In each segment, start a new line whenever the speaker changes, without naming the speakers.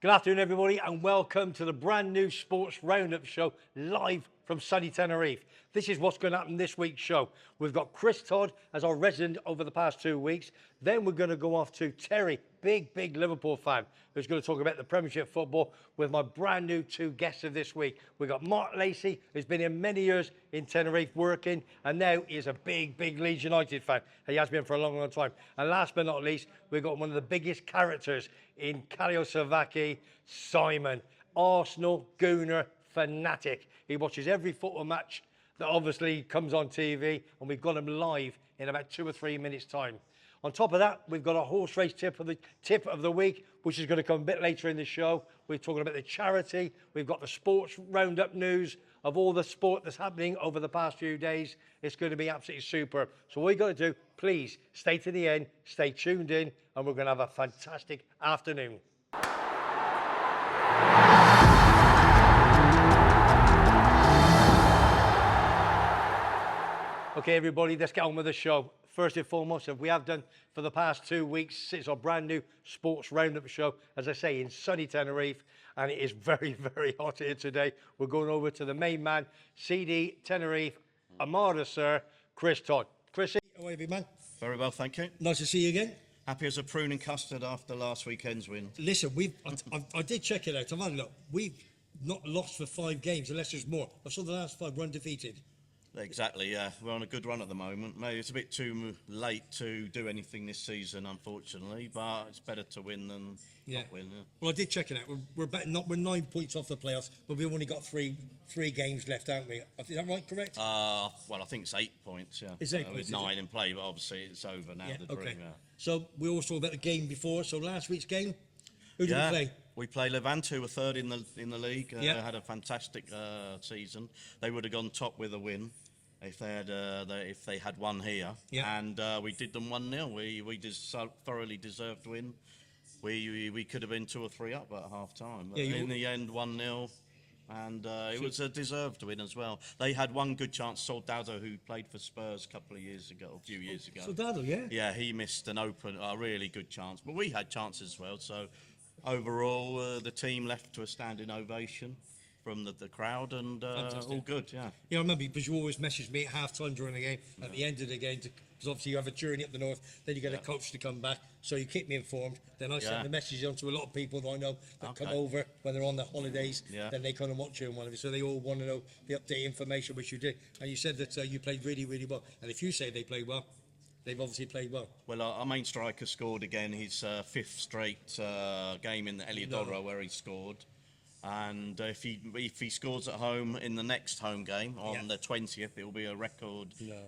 Good afternoon, everybody, and welcome to the brand new Sports Roundup show live from sunny Tenerife. This is what's going to happen this week's show. We've got Chris Todd as our resident over the past 2 weeks. Then we're going to go off to Terry, big Liverpool fan, who's going to talk about the Premiership football with my brand new 2 guests of this week. We've got Mark Lacey, who's been here many years in Tenerife working, and now he's a big Leeds United fan. He has been for a long time. And last but not least, we've got one of the biggest characters in Slovakia, Simon, Arsenal Gooner fanatic. He watches every football match that obviously comes on TV, and we've got him live in about 2 or 3 minutes' time. On top of that, we've got a horse race tip of the week, which is going to come a bit later in the show. We're talking about the charity. We've got the sports roundup news of all the sport that's happening over the past few days. It's going to be absolutely superb. So what you got to do, please stay to the end, stay tuned in, and we're going to have a fantastic afternoon. Okay, everybody, let's get on with the show. First and foremost, as we have done for the past 2 weeks since our brand new Sports Roundup show, as I say, in sunny Tenerife, and it is very hot here today. We're going over to the main man, CD Tenerife, Armada, sir, Chris Todd. Chrissy, how are you, man?
Very well, thank you.
Nice to see you again.
Happy as a prune in custard after last weekend's win.
Listen, I did check it out. I've had a look. We've not lost for 5 games, unless there's more. I saw the last 5 were undefeated.
Exactly, yeah. We're on a good run at the moment. Maybe it's a bit too late to do anything this season, unfortunately, but it's better to win than not win. Yeah.
Well, I did check it out. We're 9 points off the playoffs, but we've only got three games left, haven't we? Is that right, correct?
Well, I think it's 8 points, yeah.
It's 8 points,
with 9 in play, but obviously it's over now, the dream, yeah.
So we also talked about the game before. So last week's game, who did we play?
We play Levante, who were third in the league. Had a fantastic season. They would have gone top with a win if they had won here. And we did them 1-0. We thoroughly deserved win. We could have been 2 or 3 up at half time. But in the end, 1-0. And it was a deserved win as well. They had one good chance. Soldado, who played for Spurs a few years ago.
Soldado, yeah.
Yeah, he missed a really good chance. But we had chances as well. So overall, the team left to a standing ovation from the crowd, and all good, yeah. Yeah,
I remember, because you always messaged me at half-time during the game, at the end of the game, because obviously you have a journey up the north, then you get a coach to come back, so you keep me informed. Then I send the message on to a lot of people that I know that come over when they're on the holidays, then they come and watch you and whatever, so they all want to know the update information, which you did. And you said that you played really well, and if you say they played well, they've obviously played well.
Well, our main striker scored again, his 5th straight game in the Eliodoro where he scored. And if he scores at home in the next home game on the 20th, it will be a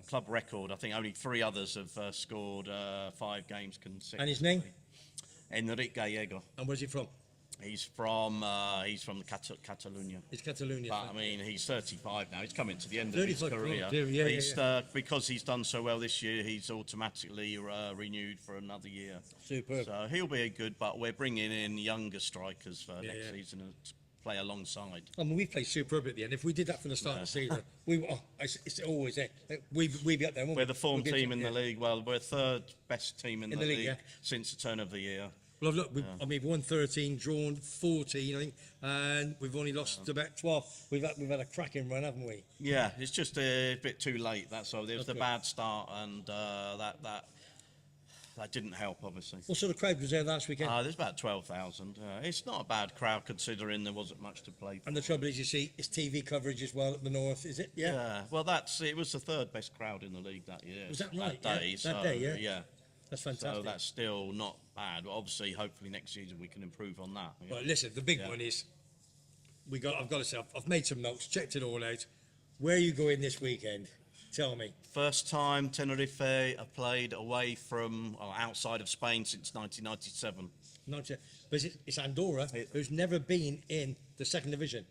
club record. I think only 3 others have scored 5 games consecutively.
And his name?
Enrique Gallego.
And where's he from?
He's from Catalonia.
It's Catalonia.
But I mean, he's 35 now. He's coming to the end of his career. Because he's done so well this year, he's automatically renewed for another year.
Superb.
So he'll be good, but we're bringing in younger strikers for next season to play alongside.
I mean, we played superb at the end. If we did that from the start of the season, it's always there. We'd be up there.
We're the form team in the league. Well, we're 3rd best team in the league since the turn of the year.
Well, look, we've won 13, drawn 14, I think, and we've only lost about 12. We've had a cracking run, haven't we?
Yeah, it's just a bit too late. That's all. There was the bad start, and that didn't help, obviously.
What sort of crowd was there last weekend?
There's about 12,000. It's not a bad crowd considering there wasn't much to play for.
And the trouble is, you see, it's TV coverage as well at the north, is it?
Yeah. Well, it was the 3rd best crowd in the league that year.
Was that right?
That day,
that day,
yeah.
That's fantastic.
So that's still not bad. But obviously, hopefully next season we can improve on that.
Right, listen, the big one is, I've got to say, I've made some notes, checked it all out. Where are you going this weekend? Tell me.
First time Tenerife have played away from outside of Spain since 1997.
But it's Andorra, who's never been in the 2nd division.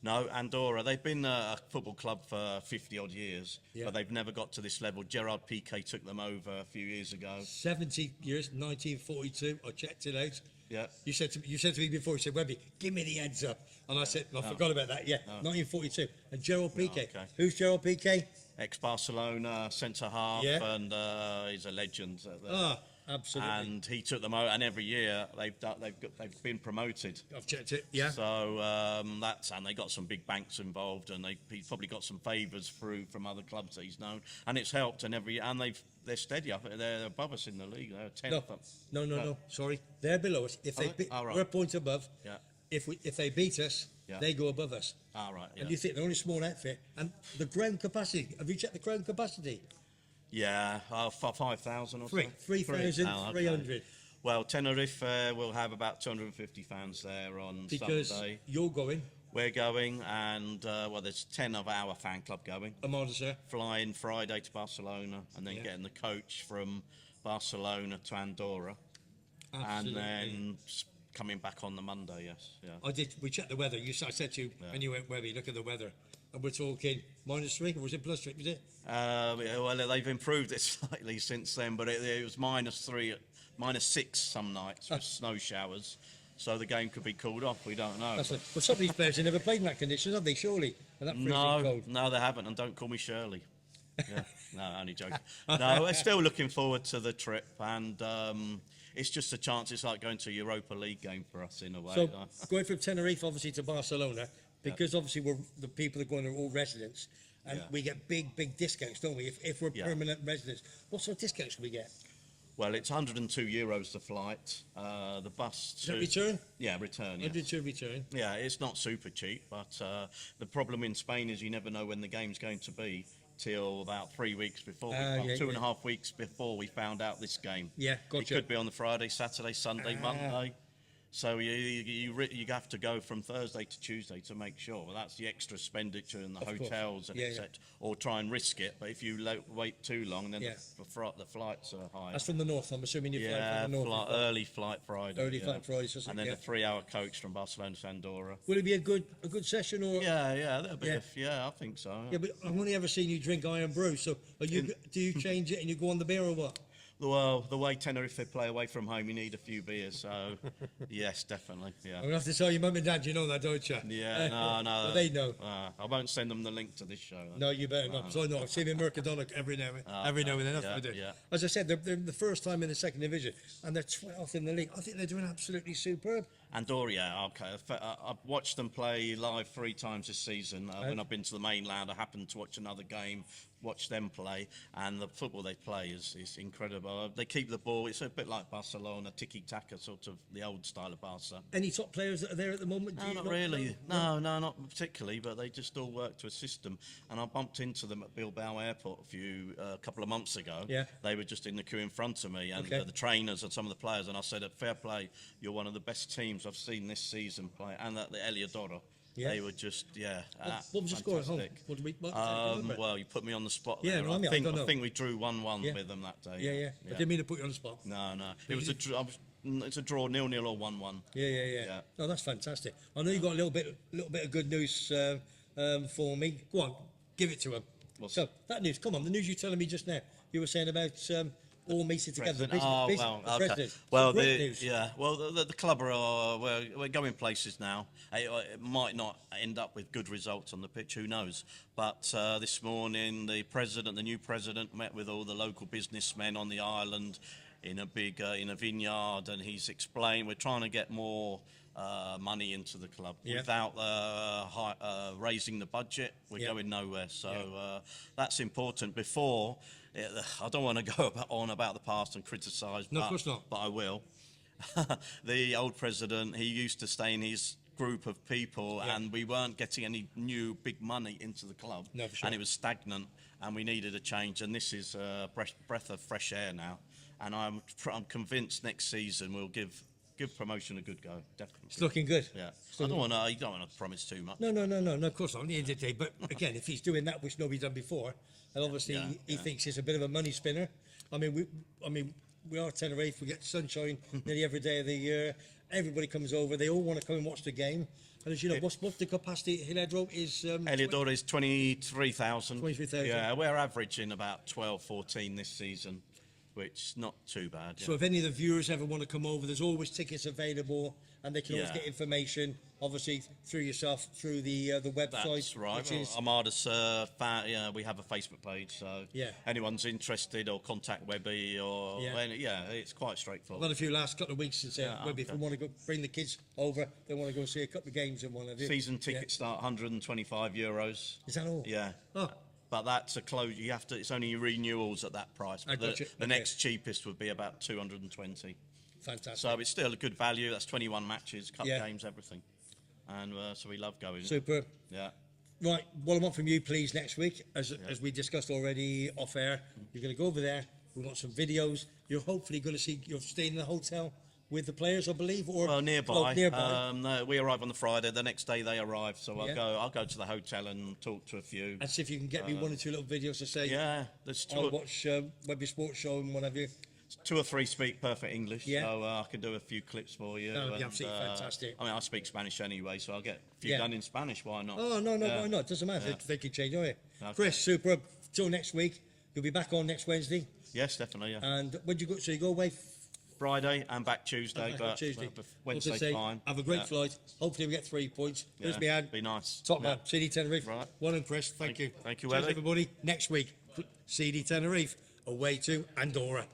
No, Andorra. They've been a football club for 50-odd years, but they've never got to this level. Gerard Piqué took them over a few years ago. 70 years, 1942. I checked it out. Yeah. You said to me before, you said, Webby, give me the heads up. And I said, I forgot about that. 1942. And Gerard Piqué. Who's Gerard Piqué? Ex-Barcelona centre-half, and he's a legend.
Absolutely.
And he took them out, and every year they've been promoted.
I've checked it. Yeah.
So and they got some big banks involved, and he's probably got some favours through from other clubs that he's known, and it's helped. And they're steady. I think they're above us in the league. They're 10th.
No. Sorry, they're below us. If we're a point above.
Yeah.
If they beat us, they go above us.
Right. Yeah.
And you think they're only a small outfit, and the ground capacity. Have you checked the ground capacity?
Yeah, 5,000 or so.
3,300.
Well, Tenerife will have about 250 fans there on
because
Sunday.
You're going.
We're going, and there's 10 of our fan club going.
Sir.
Flying Friday to Barcelona, and then getting the coach from Barcelona to Andorra.
Absolutely.
And then coming back on the Monday, yes. Yeah.
We checked the weather. I said to you, when you went, Webby, look at the weather. And we're talking -3, or was it +3, was it?
Well, they've improved it slightly since then, but it was -3, -6 some nights with snow showers. So the game could be called off. We don't know.
Well, some of these players have never played in that condition, have they? Surely, and that freezing cold.
No, they haven't. And don't call me Shirley. Yeah, no, only joking. No, we're still looking forward to the trip, and it's just a chance. It's like going to a Europa League game for us in a way.
So going from Tenerife, obviously, to Barcelona, because obviously the people that are going are all residents, and we get big discounts, don't we? If we're permanent residents, what sort of discounts do we get?
Well, it's €102 the flight. The bus.
Is that return?
Yeah, return. Yes.
102 return.
Yeah, it's not super cheap, but the problem in Spain is you never know when the game's going to be till about 3 weeks before, 2.5 weeks before we found out this game.
Yeah, gotcha.
It could be on the Friday, Saturday, Sunday, Monday. So you have to go from Thursday to Tuesday to make sure. Well, that's the extra expenditure in the hotels and etc. Or try and risk it. But if you wait too long, then the flights are high.
That's from the north. I'm assuming you fly from the north.
Early flight Friday.
Early flight Friday.
And then a 3-hour coach from Barcelona to Andorra.
Will it be a good session or?
Yeah, that'll be. I think so.
Yeah, but I've only ever seen you drink iron brew. So do you change it and you go on the beer or what?
Well, the way Tenerife play away from home, you need a few beers. So, yes, definitely. Yeah.
I'm going to have to tell your mum and dad, you know that, don't you?
Yeah, no.
Well, they know.
I won't send them the link to this show.
No, you better not. So I know. I've seen him in Mercadona every now and then. That's what I do. Yeah. As I said, they're the first time in the second division, and they're 12th in the league. I think they're doing absolutely superb.
Andorra, okay. I've watched them play live 3 times this season. When I've been to the mainland, I happened to watch another game, watch them play, and the football they play is incredible. They keep the ball. It's a bit like Barcelona, tiki-taka, sort of the old style of Barca.
Any top players that are there at the moment?
No, not really. No, not particularly, but they just all work to a system. And I bumped into them at Bilbao Airport a couple of months ago.
Yeah.
They were just in the queue in front of me, and the trainers and some of the players, and I said, fair play, you're one of the best teams I've seen this season play, and the Eliodoro. Yeah. They were just,
what was the score at home?
Well, you put me on the spot.
Yeah,
there. I think we drew 1-1 with them that day.
Yeah. I didn't mean to put you on the spot.
No. It's a draw, 0-0 or 1-1.
Yeah. Oh, that's fantastic. I know you got a little bit of good news for me. Go on, give it to him. So that news, come on, the news you're telling me just now. You were saying about all meeting together.
Well, the club we're going places now. It might not end up with good results on the pitch. Who knows? But this morning, the new president, met with all the local businessmen on the island in a vineyard, and he's explained we're trying to get more money into the club without raising the budget. We're going nowhere. So that's important. Before. I don't want to go on about the past and criticise,
of course not.
But I will. The old president, he used to stay in his group of people, and we weren't getting any new big money into the club, and it was stagnant, and we needed a change. And this is a breath of fresh air now, and I'm convinced next season we'll give promotion a good go. Definitely,
it's looking good.
Yeah, you don't want to promise too much.
No. Of course not. At the end of the day, but again, if he's doing that, which nobody's done before. And obviously, he thinks it's a bit of a money spinner. I mean, we are Tenerife. We get sunshine nearly every day of the year. Everybody comes over. They all want to come and watch the game. And as you know, what's the capacity at Eliodoro is?
Eliodoro is 23,000.
23,000.
Yeah, we're averaging about 12, 14 this season, which is not too bad.
So if any of the viewers ever want to come over, there's always tickets available. and they can always get information, obviously, through yourself, through the website.
That's right.
Which is
Armada we have a Facebook page, so anyone's interested or contact Webby or it's quite straightforward.
I've got a few last couple of weeks since Webby, if we want to go bring the kids over, they want to go see a couple of games and one of you.
Season tickets start €125.
Is that all?
Yeah.
Oh.
But that's a close. You have to. It's only renewals at that price. But the next cheapest would be about 220.
Fantastic.
So it's still a good value. That's 21 matches, cup games, everything, and so we love going.
Super.
Yeah.
Right. What I want from you, please, next week, as we discussed already off air, you're going to go over there. We want some videos. You're hopefully going to see. You're staying in the hotel with the players, I believe, or
nearby.
Oh, nearby.
No, we arrive on the Friday. The next day they arrive, so I'll go to the hotel and talk to a few.
And see if you can get me 1 or 2 little videos to say.
Yeah, there's two.
I'll watch Webby Sports Show and what have you.
2 or 3 speak perfect English, so I can do a few clips for you.
That would be absolutely fantastic.
I mean, I speak Spanish anyway, so I'll get a few done in Spanish. Why not?
Oh no, why not? Doesn't matter. They can change, don't you? Okay. Chris, super. Till next week. You'll be back on next Wednesday.
Yes, definitely. Yeah.
And when do you go? So you go away
Friday and back Tuesday, but Wednesday's fine.
Have a great flight. Hopefully we get 3 points. Here's me hand.
Be nice.
Top man. CD Tenerife.
Right.
Well done, Chris. Thank you.
Thank you,
Cheers,
Ellie.
everybody. Next week, CD Tenerife away to Andorra.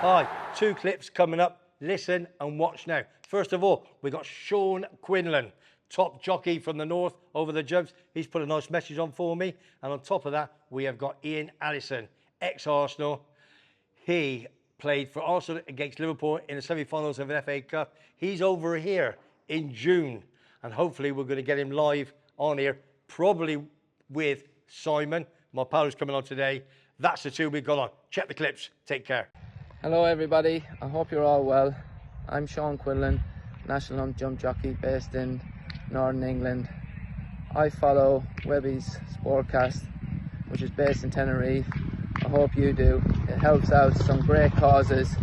Hi, 2 clips coming up. Listen and watch now. First of all, we got Sean Quinlan, top jockey from the north over the jumps. He's put a nice message on for me. And on top of that, we have got Ian Allison, ex-Arsenal. He played for Arsenal against Liverpool in the semi-finals of an FA Cup. He's over here in June. And hopefully we're going to get him live on here, probably with Simon, my pal who's coming on today. That's the 2 we've got on. Check the clips. Take care.
Hello everybody, I hope you're all well. I'm Sean Quinlan, national hump jump jockey based in Northern England. I follow WEBBY'S Sportcast, which is based in Tenerife. I hope you do. It helps out some great causes,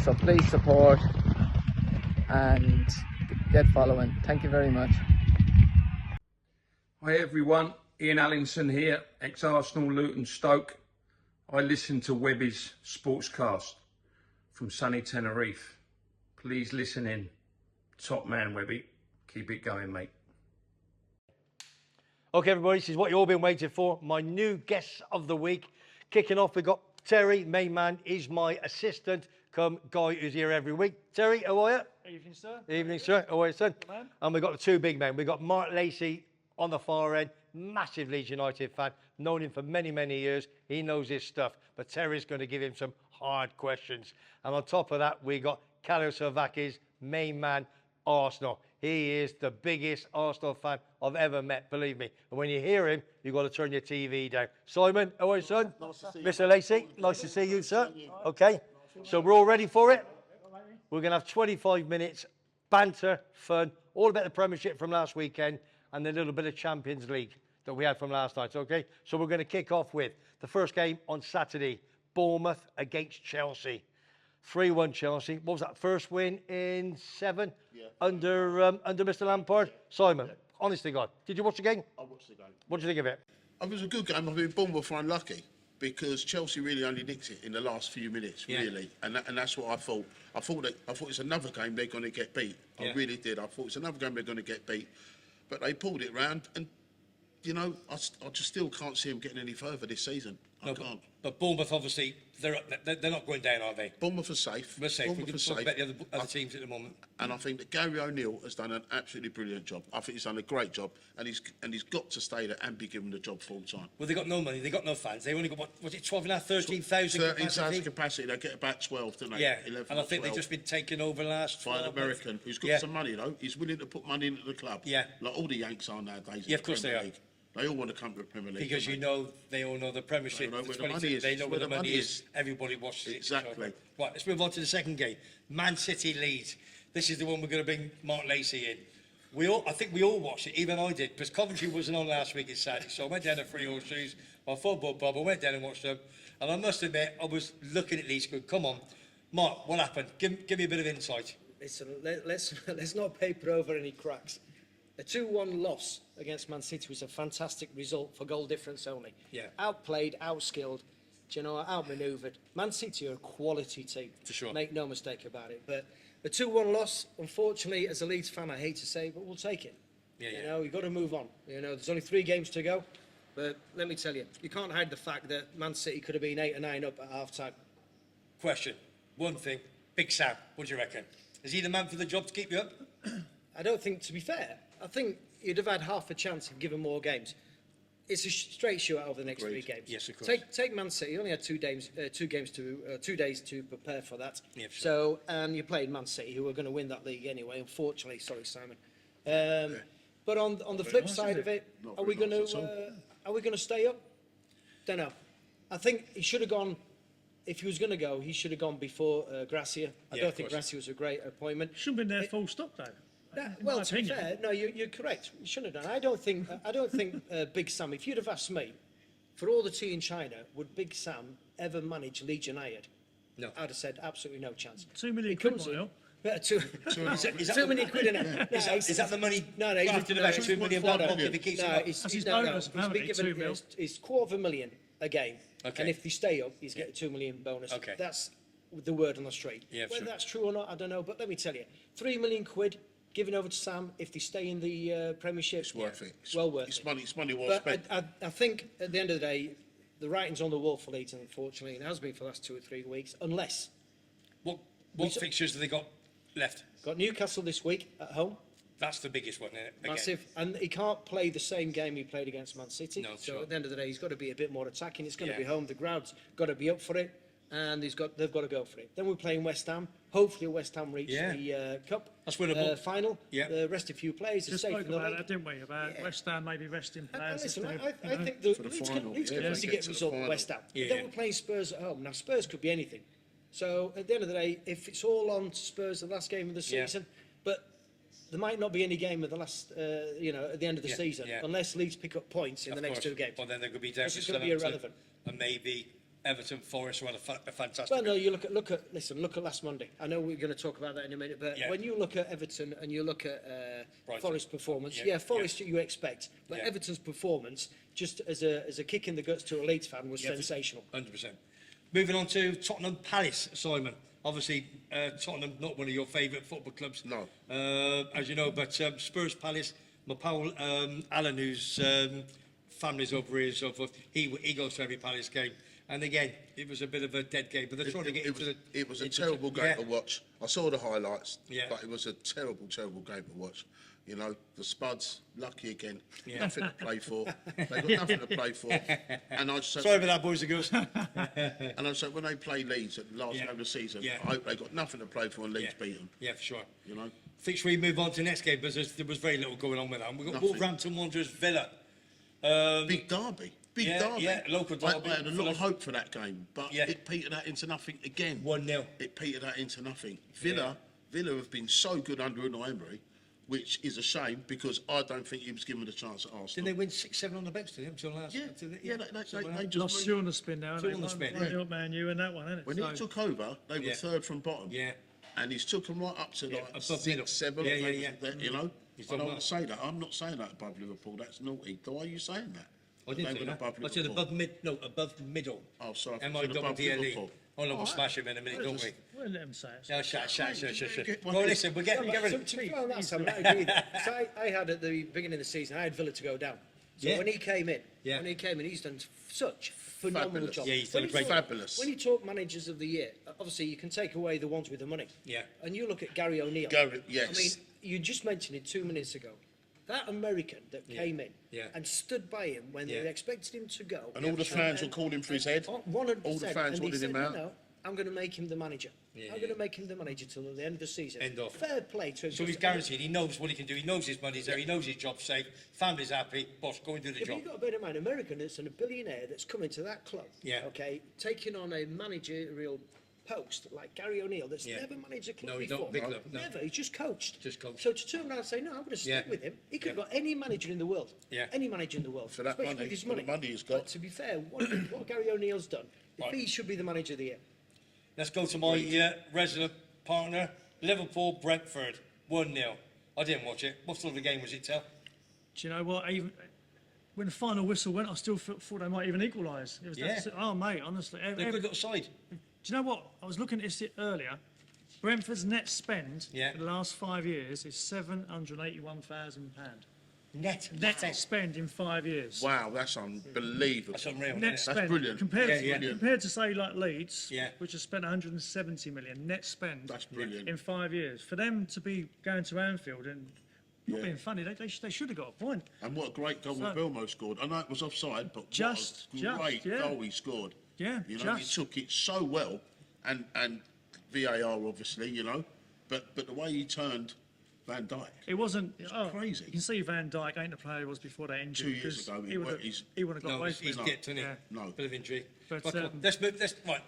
so please support and get following. Thank you very much.
Hi everyone, Ian Allison here, ex-Arsenal, Luton, Stoke. I listen to WEBBY'S Sportscast from sunny Tenerife. Please listen in. Top man, Webby. Keep it going, mate.
Okay, everybody, this is what you've all been waiting for. My new guests of the week. Kicking off, we've got Terry, main man. He's my assistant, come guy who's here every week. Terry, how are you?
Evening, sir.
Evening, sir. How are you, son?
Man.
And we've got the 2 big men. We've got Mark Lacey on the far end, massive Leeds United fan, known him for many, many years. He knows his stuff, but Terry's going to give him some hard questions. And on top of that, we got Carlos Servakis, main man, Arsenal. He is the biggest Arsenal fan I've ever met, believe me. And when you hear him, you've got to turn your TV down. Simon, how are you, son?
Nice to see you.
Mr. Lacey, nice to see you, sir. Okay, so we're all ready for it. We're going to have 25 minutes, banter, fun, all about the Premiership from last weekend and a little bit of Champions League that we had from last night, okay? So we're going to kick off with the first game on Saturday, Bournemouth against Chelsea. 3-1 Chelsea. What was that, first win in 7 under Mr. Lampard? Simon, honest to God, did you watch the game?
I watched the game.
What did you think of it?
It was a good game. I mean, Bournemouth were unlucky because Chelsea really only nicked it in the last few minutes, really, and that's what I thought. I thought it's another game they're going to get beat. I really did. I thought it's another game they're going to get beat, but they pulled it round, and you know, I just still can't see them getting any further this season. I can't.
But Bournemouth, obviously, they're not going down, are they?
Bournemouth are safe.
We're safe.
Bournemouth
We can
are
talk
safe.
about the other teams at the moment.
And I think that Gary O'Neill has done an absolutely brilliant job. I think he's done a great job, and he's got to stay there and be given the job full time.
Well, they got no money. They got no fans. They only got, what was it, 13,000
capacity? capacity. They get about 12, don't they?
Yeah,
11
and I think
12.
they've just been taken over last.
By an American who's got some money, though. He's willing to put money into the club.
Yeah.
Like all the Yanks are nowadays.
Yeah, of course they are.
League. They all want to come to the Premier League.
Because you know, they all know the Premiership.
They know where the
22,
money is.
They know where the money is. Everybody watches it.
Exactly.
Right, let's move on to the second game. Man City Leeds. This is the one we're going to bring Mark Lacey in. I think we all watched it, even I did, because Coventry wasn't on last week, it's Saturday, so I went down to Free Horseshoes, my football pub, I went down and watched them, and I must admit, I was looking at Leeds going, come on, Mark, what happened? Give me a bit of insight.
Listen, let's not paper over any cracks. A 2-1 loss against Man City was a fantastic result for goal difference only.
Yeah.
Outplayed, outskilled, outmanoeuvred. Man City are a quality team.
For sure.
Make no mistake about it. But a 2-1 loss, unfortunately, as a Leeds fan, I hate to say, but we'll take it.
Yeah,
You've got to move on. There's only 3 games to go. But let me tell you, you can't hide the fact that Man City could have been 8 or 9 up at half-time.
Question. One thing. Big Sam, what do you reckon? Is he the man for the job to keep you up?
I don't think, to be fair, I think you'd have had half a chance if given more games. It's a straight shootout over the next 3 games.
Yes, of course.
Take Man City. You only had 2 days to prepare for that.
Yeah, for
So, and you played Man City, who were going to win that league anyway. Unfortunately, sorry, Simon. But on the flip side of it, are we going to stay up? Don't know. I think he should have gone. If he was going to go, he should have gone before Gracia. I don't think Gracia was a great appointment.
Shouldn't have been there full stop though.
Well, to be fair, no, you're correct. You shouldn't have done. I don't think Big Sam. If you'd have asked me, for all the tea in China, would Big Sam ever manage Leeds United?
No.
I'd have said absolutely no chance.
2 million
He
quid
comes
might
in.
help.
Is that 2 million quid in it?
Is that the money?
No,
After the
he's
£2 million if he keeps him up?
That's his
no.
bonus,
He's been
apparently,
given
2 mil.
it's £250,000 a game,
Okay.
and if they stay up, he's getting £2 million bonus.
Okay.
That's the word on the street.
Yeah,
Whether
sure.
that's true or not, I don't know. But let me tell you, £3 million given over to Sam if they stay in the Premiership.
It's worth it.
Well worth
It's
it.
money well
But
spent.
I think at the end of the day, the writing's on the wall for Leeds, unfortunately, and it has been for the last 2 or 3 weeks. Unless
What fixtures have they got left?
got Newcastle this week at home.
That's the biggest one, isn't it? Again.
Massive, and he can't play the same game he played against Man City.
No,
so
sure.
at the end of the day, he's got to be a bit more attacking. It's going
Yeah.
to be home. The crowd's got to be up for it, and they've got to go for it. Then we're playing West Ham. Hopefully, West Ham reach
Yeah.
the cup
That's winnable.
final.
Yeah.
Rest a few players.
Just
safe
spoke
in the
about
league.
that, didn't we? About West Ham maybe resting
And
players.
listen,
instead of,
I think
For the
Leeds
final,
can
yeah,
easily
to
get
get
a
to the
result at
final.
West Ham.
Yeah.
Then we're playing Spurs at home. Now Spurs could be anything. So at the end of the day, if it's all on to Spurs, the last game of the
Yeah.
season, but there might not be any game of the last, at the end of the
Yeah,
season,
yeah.
unless Leeds pick up points in
Of
the next
course.
2 games.
Well, then they're going to be down
This
to
is gonna be
Southampton
irrelevant.
and maybe Everton, Forest, who had a fantastic.
Well, no, you look at last Monday. I know we're going to talk about that in a minute, but
Yeah.
when you look at Everton and you look at
Brighton.
Forest performance,
Yeah,
Forest you expect, but
Yeah.
Everton's performance, just as a kick in the guts to a Leeds fan, was sensational.
100%. Moving on to Tottenham Palace, Simon. Obviously, Tottenham, not one of your favourite football clubs.
No.
As you know, but Spurs Palace, my pal Alan, whose family's over here, so forth, he goes to every Palace game. And again, it was a bit of a dead game, but they're trying to get into the...
It was a
into
terrible
the-
game
yeah.
to watch. I saw the highlights,
Yeah.
but it was a terrible game to watch. The Spuds, lucky again.
Yeah.
Nothing to play for. They got nothing to play for. And I just
Sorry about that, boys and girls.
and I said when they play Leeds at the last
Yeah.
game of the season,
Yeah.
I hope they got nothing to play for and Leeds beat them.
Yeah, for sure.
Think
we move on to the next game, because there was very little going on with that. We've got
Nothing.
Wolverhampton Wanderers Villa.
Big derby. Big
yeah,
derby.
yeah, local derby.
I had a lot of hope for that game, but
Yeah.
it petered out into nothing again.
1-0.
It petered out into nothing. Villa have been so good under Unai Emery, which is a shame because I don't think he was given a chance at Arsenal.
Didn't they win 6-7 on the bench to them until last?
Yeah, they just
lost 2 on the spin now.
2 on the spin.
Right, Man, you and that one, isn't it?
when he took over, they were
Yeah.
third from bottom.
Yeah.
And he's took them right up to
Yeah,
like
above middle.
6, 7.
Yeah, yeah. He's
I
done
don't
well.
want to say that. I'm not saying that above Liverpool. That's naughty. Why are you saying that?
I didn't
They
say
were
that.
above
I said
Liverpool.
above middle.
Oh, sorry. I thought you said above
M-I-double-D-L-E.
Liverpool.
Oh, no, we'll smash him in a minute, don't we?
We'll let him say it.
No, shut.
Get one
Well,
in.
listen, we're getting
To
rid
be fair on that, Sam, I agree with that. So I had at the beginning of the season, I had Villa to go down. So
Yeah.
when he came in,
Yeah.
he's done such phenomenal
Fabulous.
job.
Yeah, he's done
When
a great
you
job.
talk-
Fabulous.
When you talk managers of the year, obviously you can take away the ones with the money.
Yeah.
And you look at Gary O'Neill.
Yes.
I mean, you just mentioned it 2 minutes ago. That American that came in
Yeah.
and stood by him when
Yeah.
they expected him to go.
And all the fans were calling for his head.
100%.
All the fans
and he
wanted
said,
him out.
No, I'm going to make him the manager.
Yeah,
I'm going to make him the manager till the end of the season.
End of.
Fair play to him.
So he's guaranteed. He knows what he can do. He knows his money's there. He knows his job's safe. Family's happy. Boss, go and do the
Yeah, but
job.
you've got to bear in mind, American is a billionaire that's come into that club.
Yeah.
Okay, taking on a managerial post like Gary O'Neill that's
Yeah.
never managed a club
No, he's
before.
not big club, no.
Never. He's just coached.
Just coached.
So to turn around and say, no, I'm going to stick
Yeah.
with him. He could
Yeah.
have got any manager in the world.
Yeah.
Any manager in the world.
For that
especially
money,
with his
for the
money.
money he's got.
But to be fair, what Gary O'Neill's done, if
Right.
he should be the manager of the year.
Let's go to my resident partner, Liverpool Brentford, 1-0. I didn't watch it. What sort of a game was it, Tel?
Do you know what? Even when the final whistle went, I still thought they might even equalise. It was oh, mate, honestly.
They're a good little side.
Do you know what? I was looking at this earlier. Brentford's net spend for the last 5 years is £781,000.
Net
Spend in 5 years.
Wow, that's unbelievable.
That's unreal.
Net spend.
That's brilliant.
Compared to say like Leeds,
Yeah.
which has spent 170 million net spend.
That's brilliant.
In 5 years. For them to be going to Anfield and not being funny, they should have got a point.
And what a great goal that Belmo scored. I know it was offside, but
Just,
what a great goal he scored.
Yeah,
You know, he took it so well, and VAR obviously, you know, but the way he turned Van Dijk.
It wasn't
crazy.
You can see Van Dijk ain't the player he was before that injury.
2 years ago,
he would have got
No,
away
he's
from it.
dipped, isn't he?
Yeah.
No.
Bit of injury.
But,
Right, let's move. Right.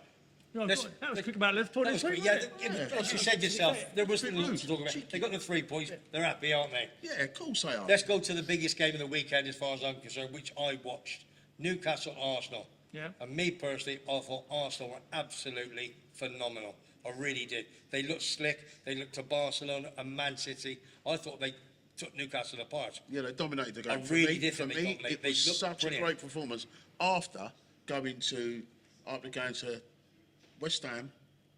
No,
Let's-
that was quick about Liverpool.
That was
didn't
quick.
it?
Yeah, as you said yourself, there wasn't a lot to talk about. They got the 3 points. They're happy, aren't they?
Yeah, of course they are.
Let's go to the biggest game of the weekend, as far as I'm concerned, which I watched: Newcastle Arsenal.
Yeah.
And me personally, I thought Arsenal were absolutely phenomenal. I really did. They looked slick. They looked to Barcelona and Man City. I thought they took Newcastle apart.
Yeah, they dominated the game.
I really did
For
think
me,
they
it was
looked
such
brilliant.
a great performance. After going to West Ham,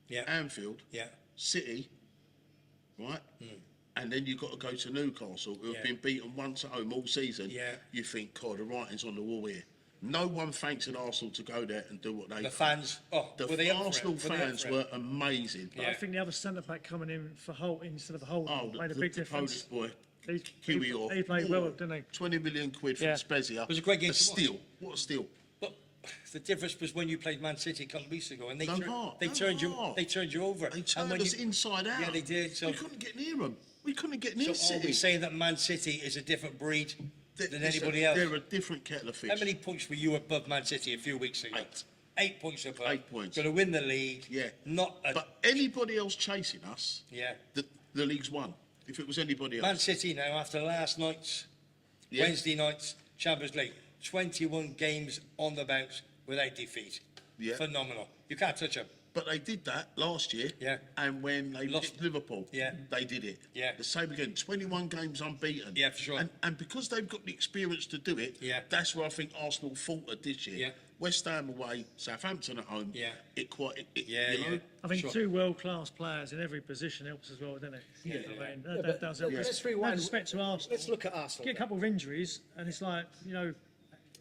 Yeah.
Anfield,
Yeah.
City, right? And then you've got to go to Newcastle, who have
Yeah.
been beaten once at home all season.
Yeah.
You think, God, the writing's on the wall here. No one thanks Arsenal to go there and do what they
The
done.
fans,
The
were they up for it?
Arsenal
Were they up
fans
for it?
were amazing.
But I think the other centre back coming in for Holt instead of Holt
Oh,
made a
the
big difference.
Polish boy,
He
Kiwi
he played well, didn't he?
20 million quid from
Yeah.
Spezia.
It was a great game to watch.
steal. What a steal.
But the difference was when you played Man City a couple of weeks ago, and they
No
turned,
heart,
they
no
turned you,
heart.
they turned you over.
They
And
turned
when
us
you-
inside out.
Yeah, they did. So,
we couldn't get near them. We couldn't get near
so are we
City.
saying that Man City is a different breed than
Listen,
anybody else?
They're a different kettle of fish.
How many points were you above Man City a few weeks ago?
8.
8 points above.
8 points.
Going to win the league.
Yeah.
Not a,
But anybody else chasing us,
yeah.
the league's won. If it was anybody else.
Man City now, after last night's,
Yeah.
Wednesday night's Champions League, 21 games on the bounce without defeat.
Yeah.
Phenomenal. You can't touch them.
But they did that last year.
Yeah.
And when they
Lost.
lost Liverpool,
Yeah.
they did it.
Yeah.
The same again, 21 games unbeaten.
Yeah, for sure.
And because they've got the experience to do it,
Yeah.
that's where I think Arsenal faltered this year.
Yeah.
West Ham away, Southampton at home.
Yeah.
It quite,
Yeah,
you know.
yeah.
I think
Sure.
2 world-class players in every position helps as well, doesn't it? I mean, that does help.
Let's
No
rewind.
respect to Arsenal.
Let's look at Arsenal.
Get a couple of injuries, and it's like, you know,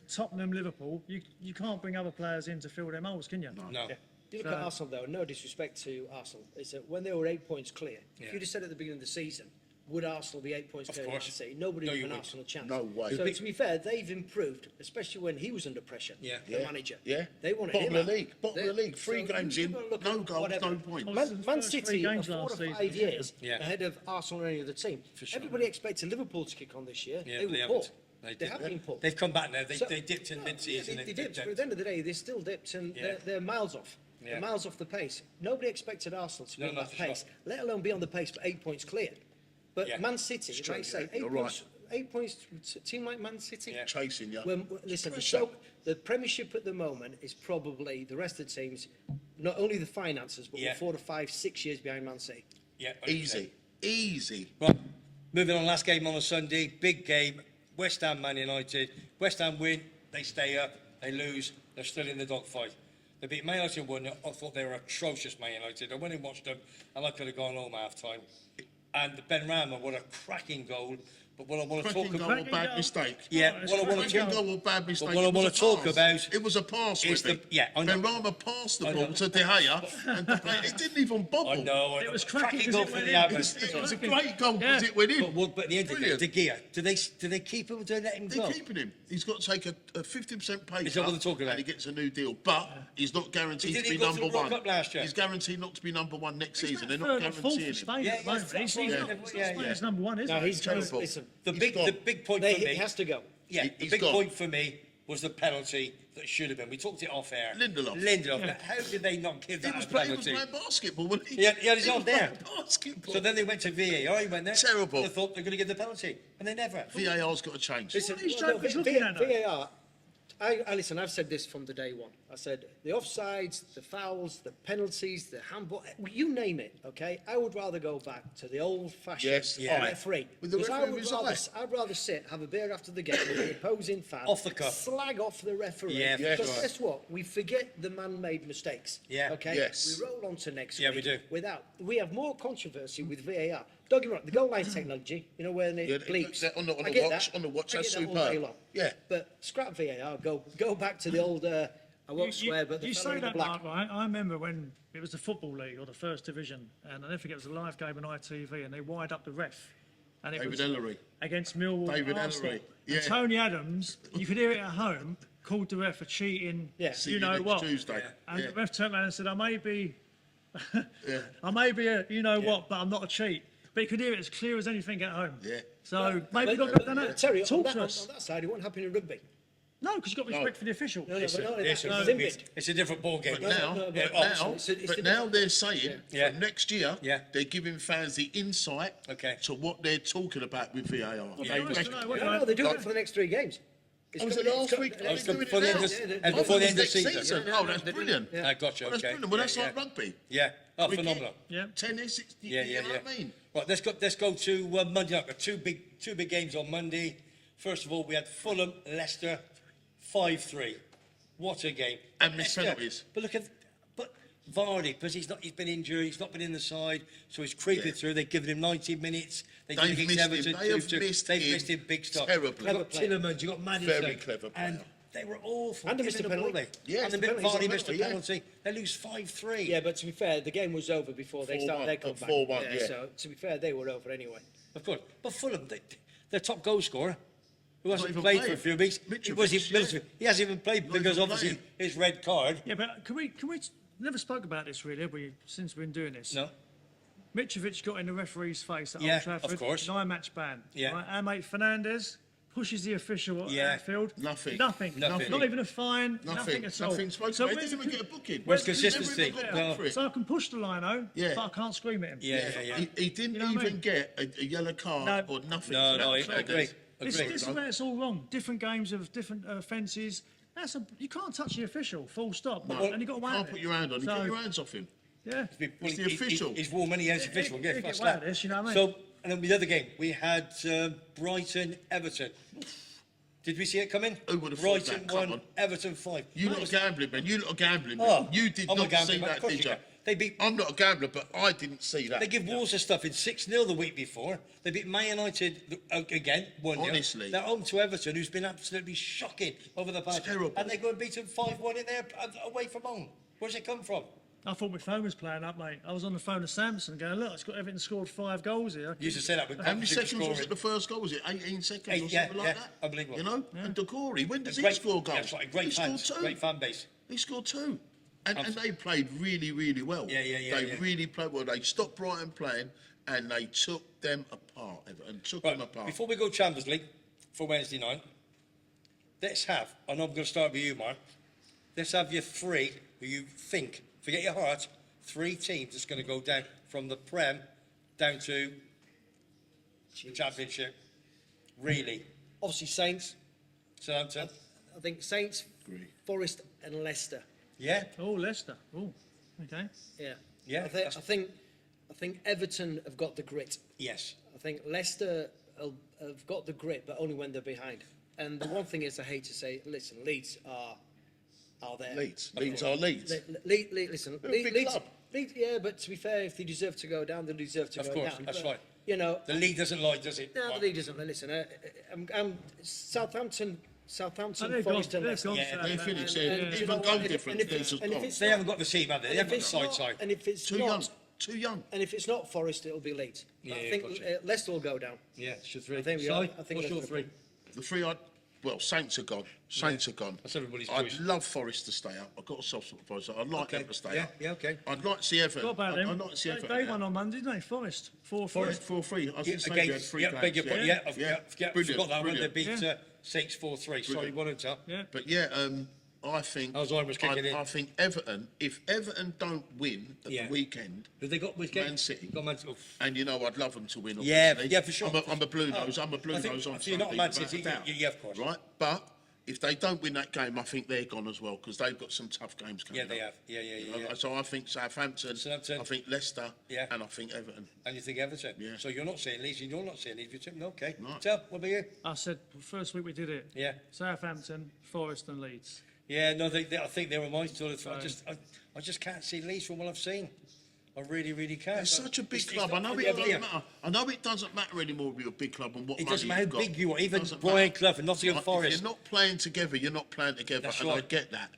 Tottenham, Liverpool, you can't bring other players in to fill their moulds, can you?
No.
You look at Arsenal, though, no disrespect to Arsenal, is that when they were 8 points clear, if you'd have said at the beginning of the season, would Arsenal be 8 points clear of Man
course.
City? Nobody
No,
would
you
give an
wouldn't.
Arsenal a chance.
No way.
So to be fair, they've improved, especially when he was under pressure,
Yeah.
the manager.
Yeah.
They wanted
Bottom
him
of the
out.
league. Bottom of the league. 3 games
you've
in,
got to look
no
at
goals,
whatever.
no points.
Well,
Man
First 3
City are
games
4 or
last
5
season,
years
Yeah.
ahead of Arsenal or any other team.
sure.
Everybody expected Liverpool to kick on this year.
Yeah,
they
but
were
they
poor.
haven't. They
They have
didn't.
been poor.
They've come back now. They
So-
dipped in mid-season.
They dipped, but at the end of the day, they still dipped, and
Yeah.
they're miles off.
Yeah.
They're miles off the pace. Nobody expected Arsenal to be
No,
on
no,
that
for sure.
pace, let alone be on the pace for 8 points clear. But
Yeah.
Man City, like I say,
you're right.
8 points to a team like Man City.
Yeah.
Chasing you.
Listen,
Pressure.
the Premiership at the moment is probably the rest of the teams, not only the finances, but
Yeah.
we're 4 to 5, 6 years behind Man City.
Yeah, 100%.
Easy.
Right, moving on, last game on a Sunday, big game, West Ham, Man United. West Ham win, they stay up, they lose, they're still in the dogfight. They beat Man United 1. I thought they were atrocious, Man United. I went and watched them, and I could have gone home half time. And Ben Rama, what a cracking goal. But what I want to talk
Cracking goal
about,
or bad mistake?
yeah,
it's
what I want to
Cracking
talk
goal or bad mistake?
But what I
It was
want
a
to talk
pass.
about
It was a pass,
is
Webby.
I know.
Benrahma passed the
I
ball
know.
to De Gea, and it didn't even bobble.
I know,
It was
cracking
cracking 'cause
goal
it
for
went
the
in.
Hammers.
It was a great goal because it went in.
But at the end of the day,
Brilliant.
De Gea, do they keep him or do they let him
They're
go?
keeping him. He's got to take a 50% pay
Is that what
cut
they're talking about?
and he gets a new deal. But he's not guaranteed
He
to
didn't
be
go to
number
the World
1.
Cup last year.
He's guaranteed not to be number 1 next season. They're not
Third or fourth
guaranteeing
for
him.
Spain
Yeah,
at the moment.
yeah,
He's
yeah,
not
yeah,
Spain's number 1, is
No,
he?
he's
terrible.
listen,
The
He's
big point for
he
me.
has to go.
Yeah, the
He's
big
gone.
point for me was the penalty that should have been. We talked it off air.
Lindelof.
How did they not give
He
that
was
a
playing
penalty?
basketball, wasn't he?
He had his
He
arm
was
there.
playing basketball.
So then they went to VAR. He went there.
Terrible.
They thought they were going to give the penalty, and they never.
VAR's got to change.
Listen,
He's looking at that.
VAR. Listen, I've said this from the day one. I said, the offsides, the fouls, the penalties, the handball, you name it, okay? I would rather go back to the old-fashioned referee.
With the
Because
referee with his eye.
I'd rather sit, have a beer after the game with the opposing fan.
Off the cuff.
Slag off the referee.
Yeah,
because
right.
guess what? We forget the man-made mistakes.
Yeah.
Okay?
Yes.
We roll on to next
Yeah,
week.
we do.
We have more controversy with VAR. Don't get me wrong, the goal line technology, you know, when it
Yeah,
bleeps.
on the
I get
watch,
that.
on the watch,
I
that's
get that all day
superb.
long.
Yeah.
But scrap VAR, go back to the old, I won't swear, but the
you
fellow
say
in the
that,
black.
Mark, right? I remember when it was the Football League or the First Division, and I never forget it was a live game on ITV, and they wired up the ref. And it
David
was
Ellery.
against Millwall.
David
Arsenal.
Ellery,
And
yeah.
Tony Adams, you could hear it at home, called the ref for cheating.
Yeah.
See
You know
next
what?
Tuesday.
And
Yeah.
the ref turned around and said, I may be
Yeah.
I may be a you know what, but I'm not a cheat. But you could hear it as clear as anything at home.
Yeah.
So maybe
But-
not done that.
Terry, on
Talk
that,
to
on
us.
that side, it won't happen in rugby.
No, because you've got respect for the official.
No, but not in
It's
that.
a,
It's in bid.
it's a different ball game.
But now,
no,
but
but
now,
it's the
but now they're saying
Yeah.
from next year,
Yeah.
they're giving fans the insight
Okay.
to what they're talking about with VAR.
Yeah.
They reckon-
No, they're doing it for the next 3 games. It's
Oh, was
coming-
it last
it's
week?
coming-
Oh,
it's
they're doing
before
it
the end
now.
of-
Yeah,
and
they're-
before the end of
Next
season.
season.
Yeah,
Oh, that's
they're doing-
brilliant.
yeah.
I got you.
Well, that's
Okay.
brilliant. Well, that's
Yeah,
like
yeah.
rugby.
Yeah. Oh,
Cricket,
phenomenal.
Yeah.
Tennis,
Yeah,
you know what I mean?
Right, let's go to Monday night. We've got two big games on Monday. First of all, we had Fulham, Leicester, 5-3. What a game!
And missed
Leicester,
penalties.
But look at Vardy, because he's been injured, he's not been in the side, so he's creeping
Yeah.
they've given him 90 minutes.
They've
against
missed him.
Everton,
They have
2-2.
missed
They've
him
missed him big stuff.
terribly.
You've got
Clever player.
Tillemans, you've got Madison.
Very clever player.
And they were awful.
And they missed
giving
a
the ball
penalty.
away.
Yeah,
and then
the penalty's
Vardy
on
missed a
penalty, yeah.
penalty. They lose 5-3.
Yeah, but to be fair, the game was over before they
4-1,
started their comeback.
4-1, yeah.
So, to be fair, they were over anyway.
Of course. But Fulham, their top goal scorer, who hasn't
even
played for
playing.
a few weeks,
Mitrovic,
he hasn't even played
Not
because
even
obviously
playing.
his red card.
Yeah, but can we never spoke about this really, have we, since we've been doing this?
No.
Mitrovic got in the referee's face at
Yeah,
Old Trafford.
of course.
9-match ban.
Yeah.
Right? Our mate Fernandez pushes the official at
Yeah.
Anfield.
Nothing.
Nothing.
Nothing.
Not even a fine. Nothing at all.
Nothing supposed
So
to be. He
where's
doesn't even
the-
get a booking.
Where's
He's
consistency?
never even got a
No.
book for it.
So I can push the lino,
Yeah.
but I can't scream at him.
Yeah.
He didn't
You know what I
even
mean?
get a yellow card
No.
or nothing.
No,
for
no,
that
I
Fernandez.
agree.
This
Agree.
is where it's all wrong. Different games of different offences. You can't touch the official, full stop.
No,
and you got to
can't put your hand on him.
So,
Get your hands off him.
Yeah.
It's the official.
He's warm and he has official.
He- he
Yeah,
get
that's
away
that.
with this, you know what I
So, and then the other game, we had Brighton, Everton. Did we see it coming?
Who would have thought
Brighton
that? Come
1,
on.
Everton 5.
You
That
lot
was-
are gambling, man. You lot are gambling, man.
Oh,
You did
I'm a
not
gambler,
see
but of
that,
course
did
you
you?
can. They beat
I'm not a gambler, but I didn't see that.
They give Wolves a stuff in 6-0 the week before. They beat Man United again, 1-0.
Honestly.
They're home to Everton, who's been absolutely shocking over the past.
Terrible.
And they go and beat them 5-1 in there away from home. Where's it come from?
I thought my phone was playing up, mate. I was on the phone to Samson going, look, it's got Everton scored 5 goals here.
You used to say that with
How many
confidence
seconds was
scoring.
it the first goal? Was it 18 seconds or
Yeah,
something like
yeah,
that?
unbelievable.
You know? And Decore, when does he
Great-
score
yeah,
goals?
that's right, great
he
fans,
scored 2.
great fan base.
He scored 2. And they played really, really well.
Yeah,
They
yeah.
really played well. They stopped Brighton playing and they took them apart. Everton took
Right,
them apart.
before we go Champions League for Wednesday night, let's have, and I'm going to start with you, Mark. Let's have your 3 who you think, forget your heart, 3 teams that's going to go down from the Prem down to the Championship. Really?
Obviously, Saints.
Southampton?
I think Saints,
Agree.
Forest, and Leicester.
Yeah?
Oh, Leicester. Oh, okay.
Yeah.
Yeah,
I think Everton have got the grit.
Yes.
I think Leicester have got the grit, but only when they're behind. And the one thing is, I hate to say, listen, Leeds are there.
Leeds are Leeds.
Listen,
They're a big
Leeds,
club.
Leeds, yeah, but to be fair, if they deserve to go down, they deserve to
Of
go
course,
down.
that's
But,
right.
You know,
The league doesn't lie, does it?
no,
Mark?
the league doesn't. Listen, Southampton,
They've
Forest,
gone,
and
they've
Leicester.
gone
Yeah,
to
They
that,
finished
man.
there.
And you
Even
know
goal
what, and
difference.
if it's-
there's
and if
gone.
it's
They haven't got the team, have they? They haven't got
it's
side
not-
side.
And if it's
Too
not,
young. Too young.
and if it's not Forest, it'll be Leeds.
Yeah,
I think
gotcha.
Leicester will go down.
Yeah, it's your 3.
I think we
Si,
are. I think
what's your
Leicester
3?
The 3 well, Saints are gone. Saints are gone.
That's everybody's
I'd
choice.
love Forest to stay up. I've got a soft spot for Forest. I'd like
Okay.
them to stay
Yeah,
up.
yeah, okay.
I'd like to see Everton.
What about
I'd
them?
like to see Everton.
They won on Monday, didn't they? Forest. 4-3.
Forest 4-3. I was going to say we had
Against,
3
yeah,
games.
beg your pardon. Yeah, I
Brilliant,
forgot that one. They
brilliant.
beat Saints 4-3. Sorry,
Brilliant.
1-0.
Yeah.
But yeah, I think
Alzheimer's kicking in.
I think Everton. If Everton don't win at
Yeah.
the weekend,
Have they got which game?
Man City.
Got Man City. Oh,
and you know I'd love them to win.
Yeah,
obviously.
yeah, for sure.
I'm a blue nose. I'm a blue
I think-
nose. On
so you're not a Man
Sunday,
City,
without a doubt.
yeah, of course.
Right, but if they don't win that game, I think they're gone as well because they've got some tough games coming.
Yeah, they have. Yeah.
So I think Southampton, I think Leicester, and I think Everton.
And you think Everton?
Yeah.
So you're not saying Leeds, and you're not saying Leeds. Okay.
Right.
Tell, what about you?
I said first week we did it.
Yeah.
Southampton, Forest, and Leeds.
Yeah, no, I think they were mine sort of. I just can't see Leeds from what I've seen. I really can't.
It's such a big club. I know it doesn't matter anymore with a big club and what
it
money
doesn't matter
you've
how
got.
big you are. Even
Doesn't
Brian
matter.
Clough and Nottingham Forest.
If you're not playing together, you're not playing together,
That's
and
right.
I get that.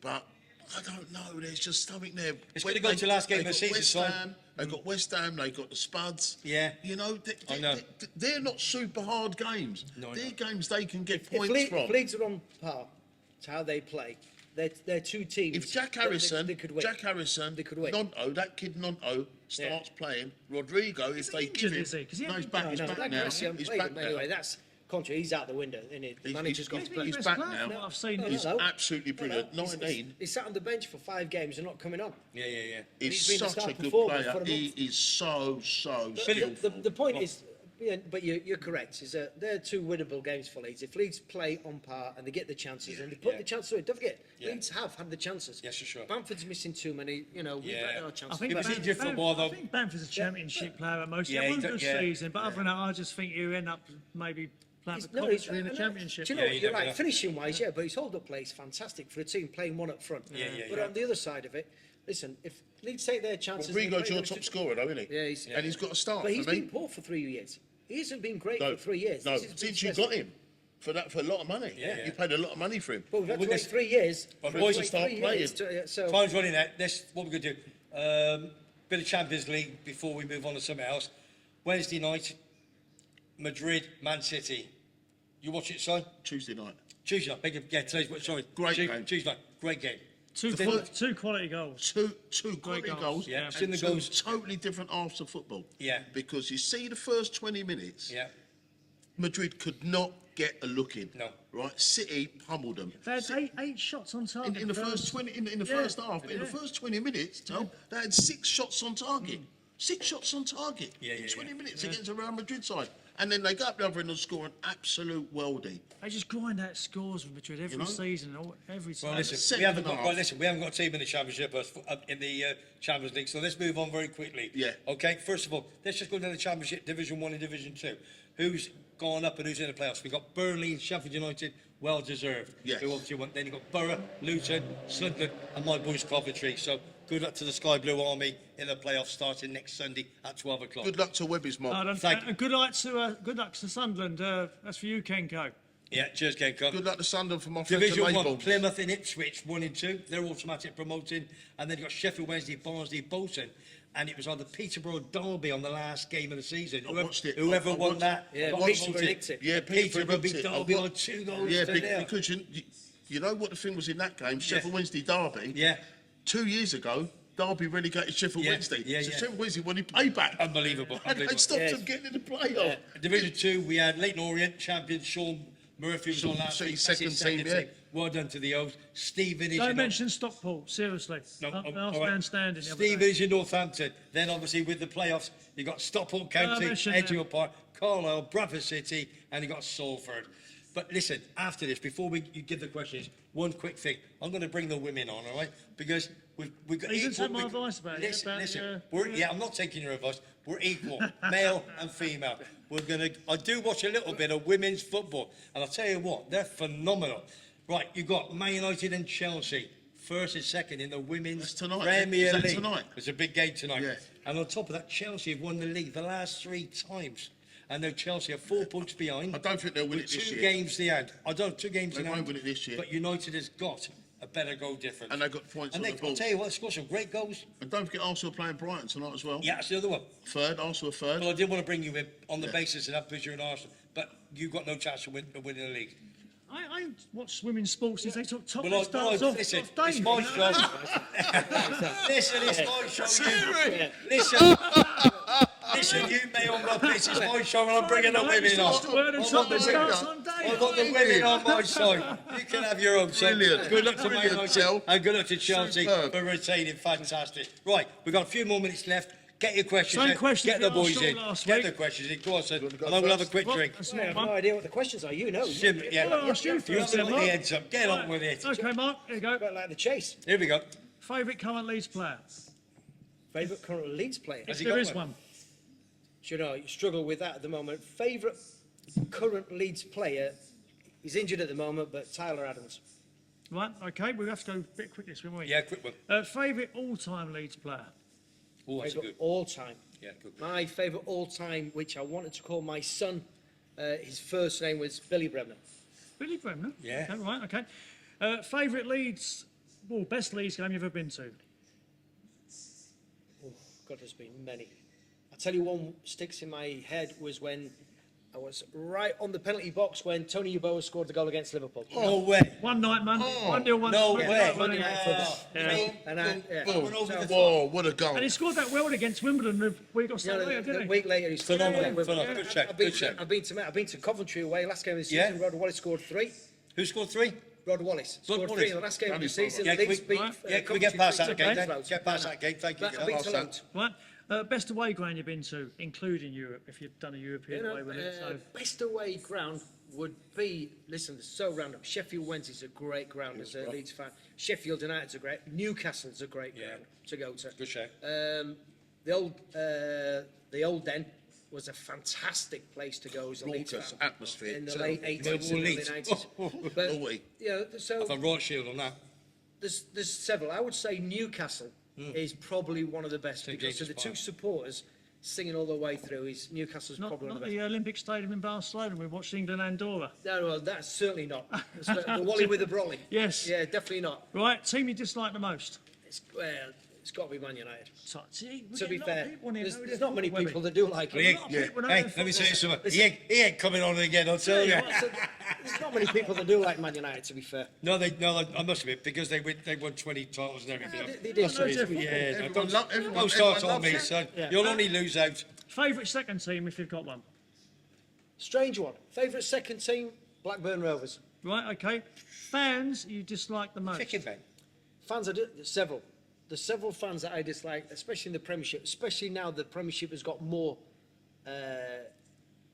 But I don't know. There's just something there.
It's going to go to the last game of the season,
West
son.
Ham, they've got West Ham. They've got the Spuds.
Yeah.
You know,
I know.
they're not super hard games.
No,
they're games they can get
If
points from.
If Leeds are on par to how they play, they're two teams.
If Jack Harrison,
they could win.
they
could win.
Nonto, that kid Nonto starts playing. Rodrigo, if they give him,
Is he? 'Cause he
no, he's
hasn't-
back. He's
No,
back
that
now.
guy's young
He's
played
back
him
now.
anyway. That's contrary. He's out the window, isn't he? The manager's got to play.
He's
Best
back
player
now.
from what I've seen.
No,
He's
no.
absolutely brilliant. 19.
He's sat on the bench for 5 games and not coming on.
Yeah.
He's
He's been a
such
star
a good
performer
player.
for a
He
month.
is so skillful.
The point is, yeah, but you're correct. Is that they're 2 winnable games for Leeds. If Leeds play on par and they get the chances and they put the chances away, don't forget, Leeds have had the chances.
Yes, for sure.
Bamford's missing too many. We've had our chances.
I think,
It was
Bam-
easier football, though.
I think Bamford's a championship player at most.
Yeah,
Yeah, one
he
good
do- yeah.
season, but other than that, I just think you end up maybe playing for
No, he's
Coventry in the championship.
Do you know
Yeah,
what?
you
You're
never
right.
know.
Finishing wise, yeah, but his hold-up play is fantastic for a team playing one up front. But on the other side of it, listen, if Leeds take their chances, they
Rodrigo's
play
your
those
top
two-
scorer, though, isn't he?
Yeah, he's-
And he's got to start
But
for
he's
me.
been poor for 3 years. He hasn't been great
No,
for 3 years.
No,
This has been
since you
stressful.
got him for a lot of money.
Yeah.
You paid a lot of money for him.
Well, we've had to
Well,
wait
this-
3 years.
But
for
boys
him
will
to
start
wait 3
playing.
years so
Time's running out. This what we're going to do. Bit of Champions League before we move on to something else. Wednesday night, Madrid, Man City. You watch it, son?
Tuesday night.
Tuesday night. Sorry.
Great game.
Tuesday night. Great game.
Two quality goals.
Two quality
goals.
goals.
Yeah,
and
seen the
two
goals.
totally different halves of football.
Yeah.
Because you see the first 20 minutes,
Yeah.
Madrid could not get a look in.
No.
Right? City pummeled them.
They had eight shots on target.
In the first 20, in the
Yeah.
first half, in the first 20 minutes, they had 6 shots on target. 6 shots on target in 20 minutes against a Real Madrid side. And then they go up the other end and score an absolute worldie.
They just grind out scores with Madrid every season, every
Well,
time.
listen, we haven't got a team in the Championship in the Champions League, so let's move on very quickly.
Yeah.
Okay. First of all, let's just go down the Championship, Division 1 and Division 2. Who's gone up and who's in the playoffs? We've got Burnley and Sheffield United, well deserved.
Yes.
Who obviously won. Then you've got Borough, Luton, Sunderland, and my boys Coventry. So good luck to the Sky Blue Army in the playoffs starting next Sunday at 12 o'clock.
Good luck to WEBBY'S, Mark.
Thank you.
Good luck to Sunderland. That's for you, Kenko.
Yeah, cheers, Kenko.
Good luck to Sunderland for my friends
Division
at
1,
Mayballs.
Plymouth and Ipswich, 1 and 2. They're automatic promoting. And then you've got Sheffield Wednesday, Barnsley, Bolton. And it was on the Peterborough Derby on the last game of the season.
watched it.
Whoever
I
won
watched
that
Yeah,
got
Peterborough
promoted.
nicked it.
Yeah,
Peterborough beat
nicked it.
Derby on 2 goals
Yeah,
to nil.
because you know what the thing was in that game? Sheffield Wednesday Derby.
Yeah.
2 years ago, Derby relegated Sheffield
Yeah,
Wednesday.
yeah,
So
yeah.
Sheffield Wednesday wanted payback.
Unbelievable.
And they stopped
Yeah.
them getting in the playoff.
Division 2, we had Leighton Orient, champion Sean Murphy was on last
So
week.
his
That's his
second team, yeah.
Well done to the O's. Stephen is
Don't
your
mention Stockport, seriously.
No,
Last
all
man
right.
standing. the other
Steve
day.
is in Northampton. Then obviously with the playoffs, you got Stockport County,
mention
Edgware Park, Carlisle, Bradford City, and you got Salford. But listen, after this, before you give the questions, one quick thing. I'm going to bring the women on, all right? Because we've got
You didn't
equal.
take my advice about it, about,
Listen. I'm not taking your advice. We're equal, male and female. I do watch a little bit of women's football, and I'll tell you what, they're phenomenal. Right, you've got Man United and Chelsea, first and second in the women's
That's tonight,
Premier
is that
League.
tonight?
It's a big game tonight.
Yeah.
And on top of that, Chelsea have won the league the last 3 times. And now Chelsea are 4 points behind.
I don't think they'll win
with
it this
2
year.
games the end. I don't 2 games
They
in
won't
hand.
win it this year.
But United has got a better goal difference.
And they've got points
and
on
they,
the ball.
I'll tell you what, they've got some great goals.
And don't forget Arsenal playing Brighton tonight as well.
Yeah, that's the other one.
Third, Arsenal third.
Well, I did want to bring you in on the basis of that because you're an Arsenal. But you've got no chance of winning the league.
I watch women's sports since they took top
Well,
starts off.
listen,
off
it's
Dave,
my
you know?
show. Listen, it's my show.
Seriously?
Listen, you may or not, this is my show and I'm bringing the women on.
Word and top starts on
I've
Dave.
got the women on my side. You can have your own. So
Brilliant.
good luck to Man
Brilliant,
United
Tel.
and good luck to Chelsea
Superb.
for retaining. Fantastic. Right, we've got a few more minutes left. Get your questions
Same
in.
question
Get the
for our
boys
show
in.
last
Get
week.
the questions in. Go on, son.
You wanna go
And I'm going to have a
first?
quick
Well,
drink.
that's
I
not
have
one.
no idea what the questions are. You know.
Sim, yeah.
Well, I'll ask you
You
first,
haven't
then,
got
Mark.
the heads up. Get on with it.
Okay, Mark, here you go.
But like the chase.
Here we go.
Favourite current Leeds player?
Favourite current Leeds player.
If
he
there
got
is
one?
one.
You know, you struggle with that at the moment. Favourite current Leeds player. He's injured at the moment, but Tyler Adams.
Right, okay, we have to go a bit quick this, won't we?
Yeah, quick one.
Favourite all-time Leeds player?
Oh, that's a
Favourite
good.
all time.
Yeah, good.
My favourite all time, which I wanted to call my son, his first name was Billy Bremner.
Billy Bremner?
Yeah.
Okay, right, okay. Favourite Leeds, well, best Leeds game you've ever been to?
Oh, God, there's been many. I tell you, one sticks in my head was when I was right on the penalty box when Tony Yeboah scored the goal against Liverpool.
No way.
One night, man. 1-0, one
no
one-
way.
one-
Monday night football.
Yeah.
And I, yeah.
Whoa, what a goal.
And he scored that well against Wimbledon the week or
You
so
know,
later,
the
didn't he?
week later, he's
Phenomenal,
Yeah,
phenomenal. Good check,
I've been
good check.
I've been to Coventry away last game of the
Yeah.
season. Rod Wallace scored 3.
Who scored 3?
Rod Wallace scored 3 in the last game of the season.
Yeah, can we,
Leeds beat,
yeah, can we get past that
Coventry
gate?
3-2.
Get past that gate. Thank you.
But I've been to loads.
Right. Best away ground you've been to, including Europe, if you've done a European
You know,
away with it. So.
best away ground would be, listen, it's so random. Sheffield Wednesday's a great ground as a Leeds fan. Sheffield United's a great. Newcastle's a great ground to go to.
Good shout.
The old Den was a fantastic place to go as a Leeds
Raucous
fan
atmosphere.
in the late 80s and
Liverpool
early
Leeds.
90s. But,
Naughty.
you know, so
I've brought shield on that.
there's several. I would say Newcastle is probably one of the best because
Gates
of the
Park.
two supporters singing all the way through. Newcastle's
Not,
probably one
not
of the best.
the Olympic Stadium in Barcelona. We watched England Andorra.
No, well, that's certainly not. It's the Wally with the brolly.
Yes.
Yeah, definitely not.
Right, team you dislike the most?
It's got to be Man United.
So, see, we
To
get
be
a lot of
fair,
people in here,
there's not many
Webby.
people that do like
He
it.
ain't,
lot of people know
hey,
their
let me say
football.
something. He ain't coming on again, I'll tell you.
There's not many people that do like Man United, to be fair.
No, I must admit, because they won 20 titles and everything.
They did.
no different.
Yeah,
Everyone
don't
loves
start on
it.
me, son.
Yeah.
You'll only lose out.
Favourite second team, if you've got one.
Strange one. Favourite second team, Blackburn Rovers.
Right, okay. Fans you dislike the most.
Chicken bang.
Fans, there's several. There's several fans that I dislike, especially in the Premiership, especially now the Premiership has got more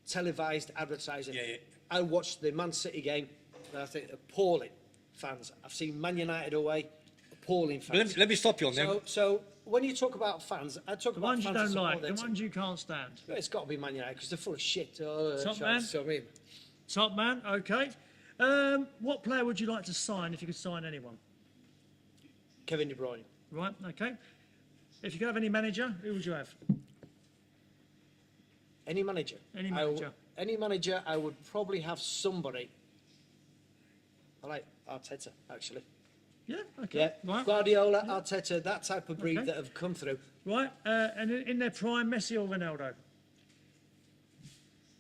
televised advertising.
Yeah, yeah.
I watched the Man City game, and I think appalling fans. I've seen Man United away, appalling fans.
Let me stop you on there.
So when you talk about fans, I talk
The
about
ones you
fans that
don't
support
like,
their
the
team.
ones you can't stand.
It's got to be Man United because they're full of shit.
Top man?
So, I mean,
Top man, okay. What player would you like to sign if you could sign anyone?
Kevin De Bruyne.
Right, okay. If you could have any manager, who would you have?
Any manager.
Any manager.
Any manager, I would probably have somebody. I like Arteta, actually.
Yeah, okay.
Yeah,
Right,
Guardiola, Arteta, that type of breed
Okay.
that have come through.
right. And in their prime, Messi or Ronaldo?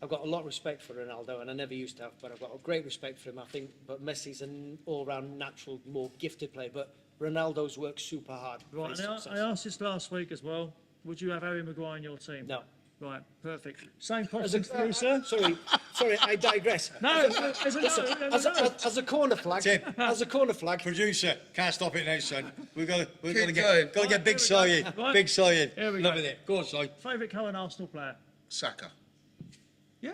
I've got a lot of respect for Ronaldo, and I never used to have, but I've got a great respect for him, I think. But Messi's an all-round, natural, more gifted player. But Ronaldo's worked super hard. for
Right,
his
and I
success.
asked this last week as well. Would you have Harry Maguire in your team?
No.
Right, perfect. Same
As
question for you, sir.
sorry, I digress.
No, as a no.
As a corner flag,
Tim.
as a corner flag,
Producer, can't stop it now, son. We've got to
going.
get Big Si in.
Right.
Big Si in.
Here we go.
Loving it. Go on, Si.
Favourite current Arsenal player?
Saka.
Yeah.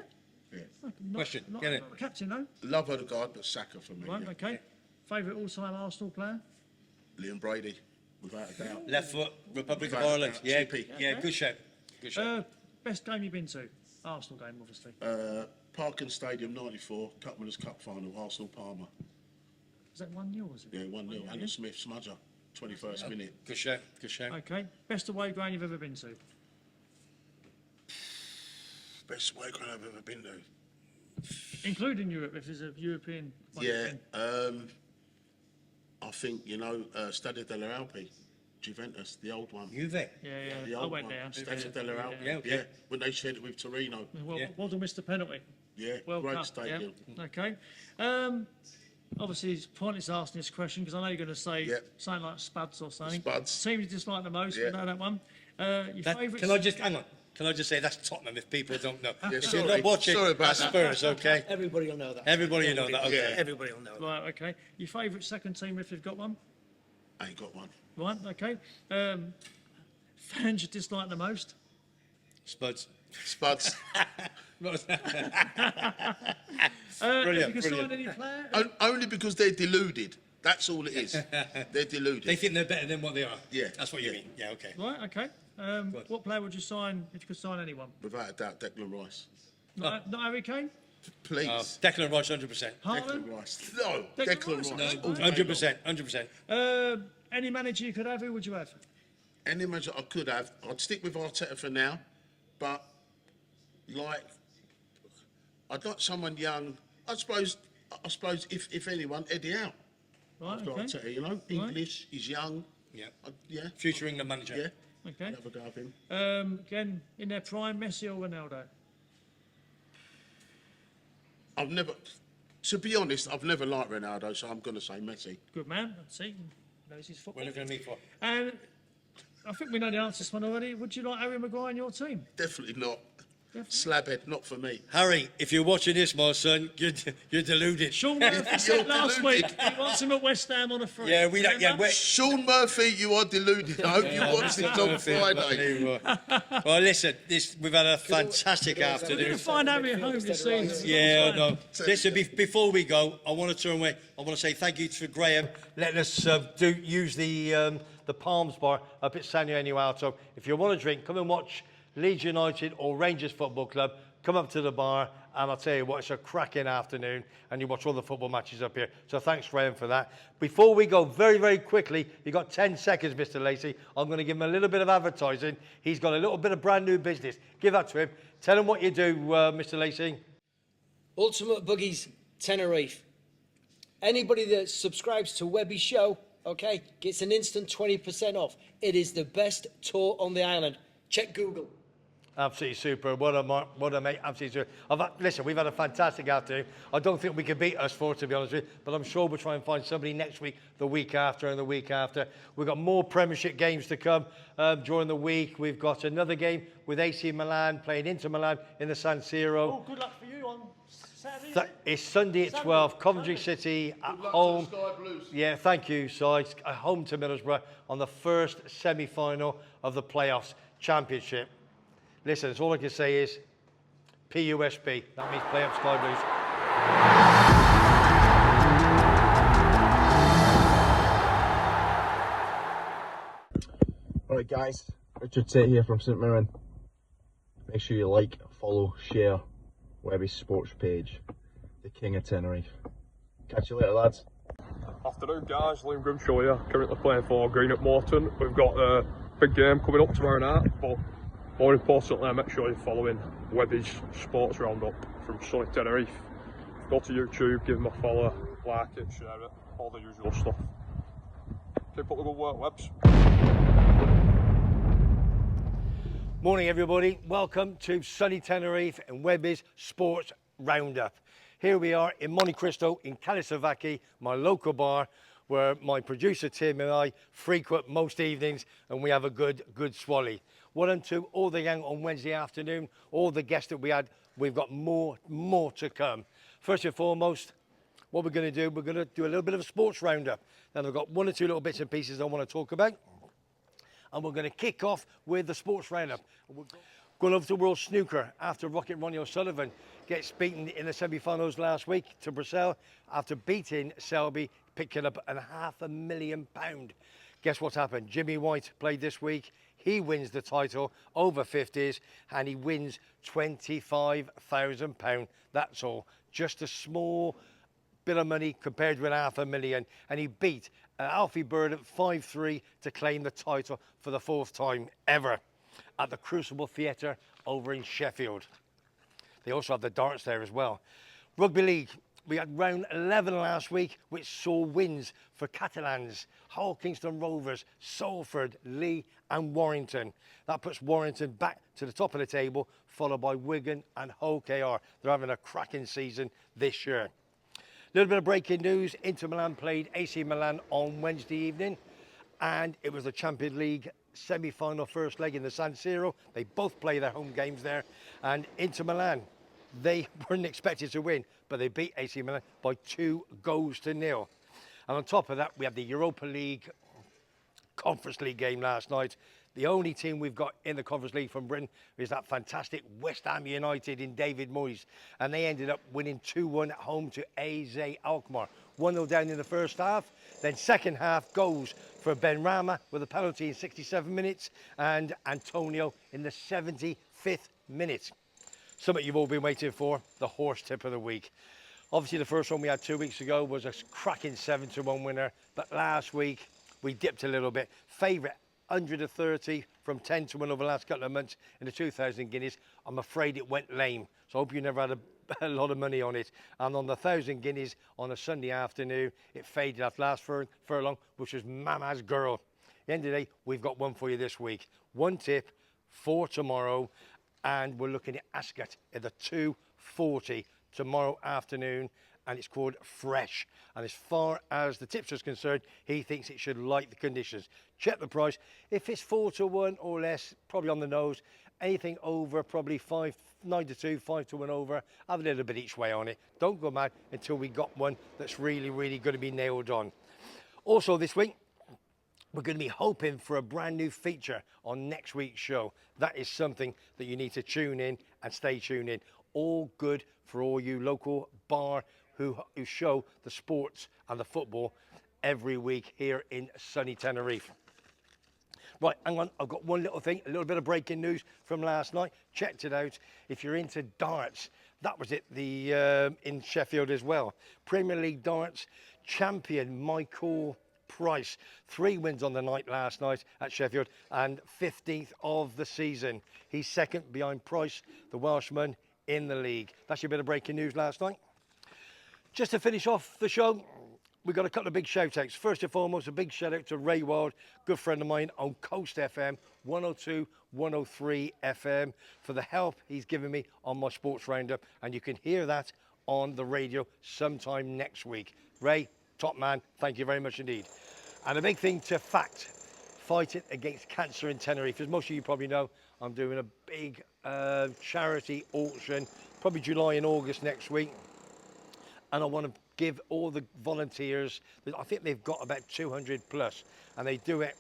Yeah.
Not,
Question,
Not,
get it.
not the captain, no.
Love of the God, but Saka for me.
Right,
yeah.
okay. Favourite all-time Arsenal player?
Liam Brady, without a doubt.
Left foot, Republic of
Without a
Ireland.
doubt.
Yeah,
GP.
yeah, good shout. Good shout.
Best game you've been to? Arsenal game, obviously.
Parkin Stadium 94, Cup Winners' Cup final, Arsenal Palmer.
Is that 1-0, was it?
Yeah, 1-0. Alan Smith, smudger, 21st minute.
Good shout. Good shout.
Okay. Best away ground you've ever been to?
Best away ground I've ever been to.
Including Europe, if there's a European one you've
Yeah,
been.
I think, Stadio delle Alpi, Juventus, the old one.
Juve.
Yeah,
The
yeah. I
old
went
one.
there.
Stadio delle Alpi.
Yeah, okay.
Yeah, when they shared it with Torino.
Well,
Yeah.
well done, Mr. Penalty.
Yeah,
World
great
Cup,
stadium.
Yeah. Okay. Obviously, it's pointless asking this question because I know you're going to say
Yeah.
something like Spuds or something.
Spuds.
Team you dislike the most,
Yeah.
we know that one. Your
That,
favourite...
can I just hang on? Can I just say that's Tottenham if people don't know?
Yeah,
If
sorry.
you're not watching,
Sorry about
that's
that.
Spurs, okay?
everybody will know that.
Everybody will know that, okay.
Everybody will know that.
Right, okay. Your favourite second team if you've got one?
I ain't got one.
Right, okay. Fans you dislike the most?
Spuds.
Spuds.
Have you signed any player?
Only because they're deluded. That's all it is. They're deluded.
They think they're better than what they are.
Yeah.
That's what you mean. Yeah, okay.
Right, okay. What player would you sign if you could sign anyone?
Without a doubt, Declan Rice.
Not Harry Kane?
Please.
Declan Rice, 100%.
Haaland?
Declan Rice. No,
Declan
Declan
Rice.
Rice.
100%. 100%.
Any manager you could have, who would you have?
Any manager I could have, I'd stick with Arteta for now, but like I'd like someone young. I suppose if anyone, Eddie Howe.
Right,
After
okay.
Arteta, you know, English, he's young.
Yeah.
Yeah.
Future England manager.
Yeah.
Okay.
Have a go of him.
Again, in their prime, Messi or Ronaldo?
I've never, to be honest, I've never liked Ronaldo, so I'm going to say Messi.
Good man. Let's see. Knows his football.
We're looking at me for.
And I think we know the answer to this one already. Would you like Harry Maguire in your team?
Definitely not. Slabhead, not for me.
Harry, if you're watching this, my son, you're deluded.
Sean Murphy said last week he wants him at West Ham on a free.
Yeah, we don't. Yeah,
Remember?
Sean Murphy, you are deluded. I hope you watch this on Friday.
Well, listen, we've had a fantastic
You
afternoon.
can find Harry at home this season.
Yeah, no. Listen, before we go, I want to turn away. I want to say thank you to Graham letting us use the Palms bar up at San Eugenio Alto. If you want to drink, come and watch Leeds United or Rangers Football Club. Come up to the bar, and I'll tell you what, it's a cracking afternoon, and you watch all the football matches up here. So thanks, Graham, for that. Before we go, very, very quickly, you got 10 seconds, Mr. Lacey. I'm going to give him a little bit of advertising. He's got a little bit of brand new business. Give that to him. Tell him what you do, Mr. Lacey.
Ultimate Buggies, Tenerife. Anybody that subscribes to Webby's show, okay, gets an instant 20% off. It is the best tour on the island. Check Google.
Absolutely super. What a mate. Absolutely super. Listen, we've had a fantastic afternoon. I don't think we can beat us four, to be honest with you, but I'm sure we'll try and find somebody next week, the week after, and the week after. We've got more Premiership games to come during the week. We've got another game with AC Milan playing Inter Milan in the San Siro.
Oh, good luck for you on Saturday.
It's Sunday at 12, Coventry City at home. Yeah, thank you, Si. At home to Middlesbrough on the first semi-final of the playoffs championship. Listen, all I can say is PUSB. That means play up Sky
Blues. Alright guys, Richard Tate here from St Mirren. Make sure you like, follow, share Webby's sports page, the King of Tenerife. Catch you later lads.
Afternoon guys, Liam Grimshaw here, currently playing for Green at Morton. We've got a big game coming up tomorrow night, but more importantly, make sure you're following Webby's Sports Roundup from sunny Tenerife. Go to YouTube, give him a follow, like it, share it, all the usual stuff. Keep up the good work, Webbs.
Morning everybody, welcome to sunny Tenerife and Webby's Sports Roundup. Here we are in Monte Cristo in Calisavacchi, my local bar, where my producer Tim and I frequent most evenings, and we have a good swally. Well done to all the gang on Wednesday afternoon, all the guests that we had. We've got more to come. First and foremost, what we're going to do, we're going to do a little bit of a sports roundup. Then I've got one or two little bits and pieces I want to talk about. And we're going to kick off with the sports roundup. We're going over to World Snooker after Rocket Ronnie O'Sullivan gets beaten in the semi-finals last week to Brazil after beating Selby, picking up £500,000. Guess what's happened? Jimmy White played this week. He wins the title over 50s and he wins £25,000. That's all. Just a small bit of money compared with £500,000. And he beat Alfie Bird at 5-3 to claim the title for the fourth time ever at the Crucible Theatre over in Sheffield. They also have the darts there as well. Rugby League. We had round 11 last week, which saw wins for Catalans, Hull Kingston Rovers, Salford, Lee and Warrington. That puts Warrington back to the top of the table, followed by Wigan and Hull KR. They're having a cracking season this year. A little bit of breaking news. Inter Milan played AC Milan on Wednesday evening, and it was the Champions League semi-final first leg in the San Siro. They both play their home games there, and Inter Milan, they weren't expected to win, but they beat AC Milan by 2-0. And on top of that, we have the Europa League Conference League game last night. The only team we've got in the Conference League from Britain is that fantastic West Ham United in David Moyes. And they ended up winning 2-1 at home to AZ Alkmaar. 1-0 down in the first half. Then second half goes for Ben Rama with a penalty in 67 minutes and Antonio in the 75th minute. Something you've all been waiting for, the horse tip of the week. Obviously the first one we had 2 weeks ago was a cracking 7-1 winner, but last week we dipped a little bit. Favourite 130 from 10-1 over the last couple of months in the 2,000 guineas. I'm afraid it went lame, so I hope you never had a lot of money on it. And on the 1,000 guineas on a Sunday afternoon, it faded after last furlong, which was Mama's Girl. At the end of the day, we've got one for you this week. One tip for tomorrow, and we're looking at Ascot at the 2:40 tomorrow afternoon, and it's called Fresh. And as far as the tipster is concerned, he thinks it should like the conditions. Check the price. If it's 4-1 or less, probably on the nose. Anything over, probably 9-2, 5-1 over. Have a little bit each way on it. Don't go mad until we got one that's really, really going to be nailed on. Also this week, we're going to be hoping for a brand new feature on next week's show. That is something that you need to tune in and stay tuned in. All good for all you local bar who show the sports and the football every week here in sunny Tenerife. Right, hang on, I've got one little thing, a little bit of breaking news from last night. Checked it out. If you're into darts, that was it in Sheffield as well. Premier League darts champion Michael Price. 3 wins on the night last night at Sheffield and 15th of the season. He's second behind Price, the Welshman, in the league. That's your bit of breaking news last night. Just to finish off the show, we've got a couple of big shout outs. First and foremost, a big shout out to Ray Wild, good friend of mine on Coast FM, 102, 103 FM, for the help he's given me on my sports roundup. And you can hear that on the radio sometime next week. Ray, top man, thank you very much indeed. And a big thing to fighting against cancer in Tenerife. As most of you probably know, I'm doing a big charity auction, probably July and August next week. And I want to give all the volunteers, I think they've got about 200 plus, and they do it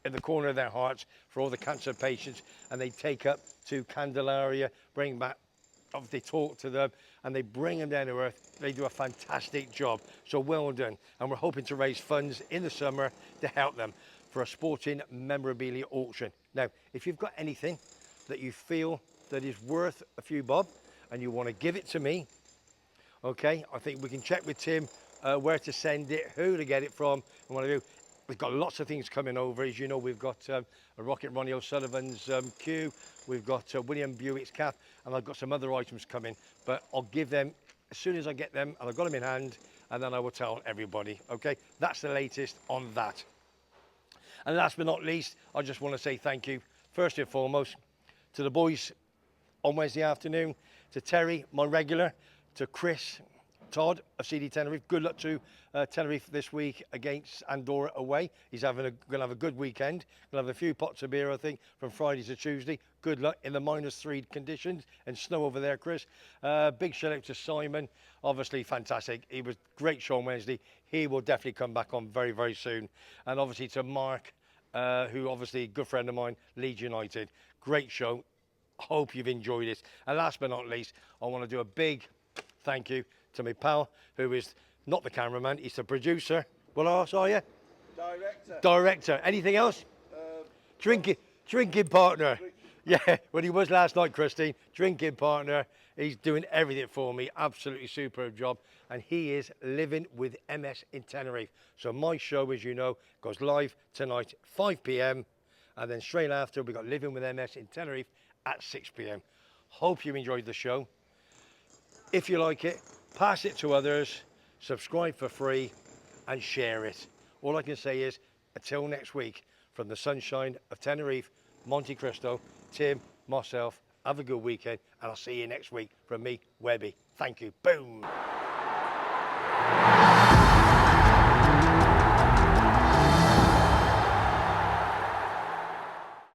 in the corner of their hearts for all the cancer patients, and they take up to Candelaria, bring back, they talk to them, and they bring them down to earth. They do a fantastic job, so well done. And we're hoping to raise funds in the summer to help them for a sporting memorabilia auction. Now, if you've got anything that you feel that is worth a few bob and you want to give it to me, okay, I think we can check with Tim where to send it, who to get it from, and what to do. We've got lots of things coming over. As you know, we've got a Rocket Ronnie O'Sullivan's queue, we've got William Buick's cap, and I've got some other items coming. But I'll give them as soon as I get them, and I've got them in hand, and then I will tell everybody, okay? That's the latest on that. And last but not least, I just want to say thank you, first and foremost, to the boys on Wednesday afternoon, to Terry, my regular, to Chris, Todd of CD Tenerife. Good luck to Tenerife this week against Andorra away. He's going to have a good weekend. Going to have a few pots of beer, I think, from Friday to Tuesday. Good luck in the -3 conditions and snow over there, Chris. Big shout out to Simon. Obviously fantastic. He was great show on Wednesday. He will definitely come back on very, very soon. And obviously to Mark, who obviously a good friend of mine, Leeds United. Great show. Hope you've enjoyed it. And last but not least, I want to do a big thank you to my pal, who is not the cameraman, he's the producer. What else are you? Director. Anything else? Drinking partner. Yeah, well, he was last night, Christine. Drinking partner. He's doing everything for me. Absolutely superb job. And he is living with MS in Tenerife. So my show, as you know, goes live tonight, 5 p.m. And then straight after, we've got Living with MS in Tenerife at 6 p.m. Hope you enjoyed the show. If you like it, pass it to others, subscribe for free, and share it. All I can say is, until next week, from the sunshine of Tenerife, Monte Cristo, Tim, myself, have a good weekend, and I'll see you next week from me, Webby. Thank you. Boom.